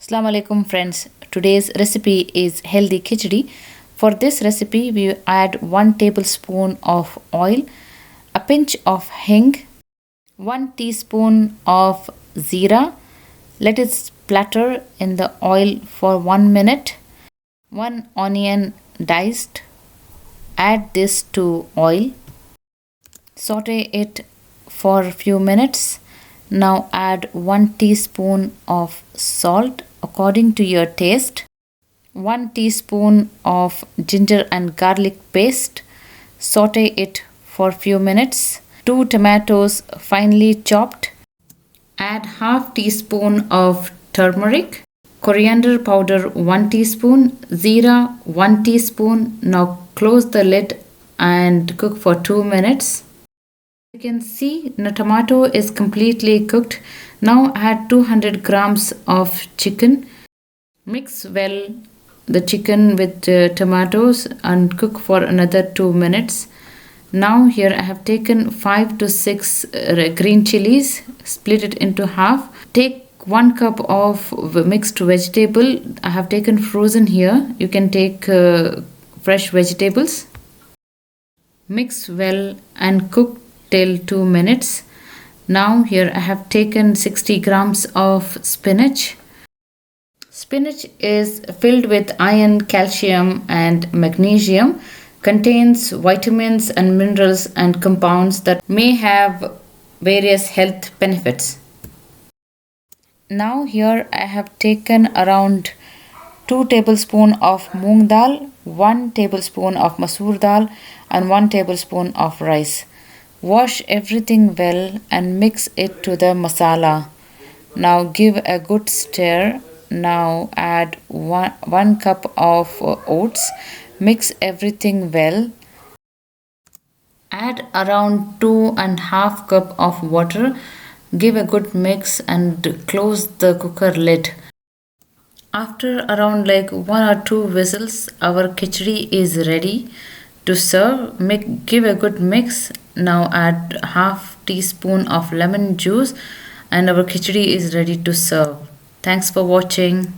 Assalamu alaikum friends. Today's recipe is healthy khichdi. For this recipe we add 1 tablespoon of oil, a pinch of hing, 1 teaspoon of zira. Let it splatter in the oil for 1 minute. 1 onion diced. Add this to oil. Saute it for a few minutes. Now add 1 teaspoon of salt according to your taste. 1 teaspoon of ginger and garlic paste. Saute it for a few minutes. 2 tomatoes finely chopped. Add half teaspoon of turmeric. Coriander powder 1 teaspoon. Zira 1 teaspoon. Now close the lid and cook for 2 minutes. You can see the tomato is completely cooked. Now add 200 grams of chicken. Mix well the chicken with tomatoes and cook for another 2 minutes. Now here I have taken 5 to 6 green chilies, split it into half. Take 1 cup of mixed vegetable. I have taken frozen here. You can take fresh vegetables. Mix well and cook till 2 minutes. Now here I have taken 60 grams of spinach. Spinach is filled with iron, calcium and magnesium, contains vitamins and minerals and compounds that may have various health benefits. Now here I have taken around 2 tablespoons of moong dal, 1 tablespoon of masoor dal and 1 tablespoon of rice. Wash everything well and mix it to the masala. Now give a good stir. Now add 1 cup of oats. Mix everything well. Add around 2.5 cup of water. Give a good mix and close the cooker lid. After around 1 or 2 whistles, our khichdi is ready to serve. Give a good mix. Now add half teaspoon of lemon juice and our khichdi is ready to serve. Thanks for watching.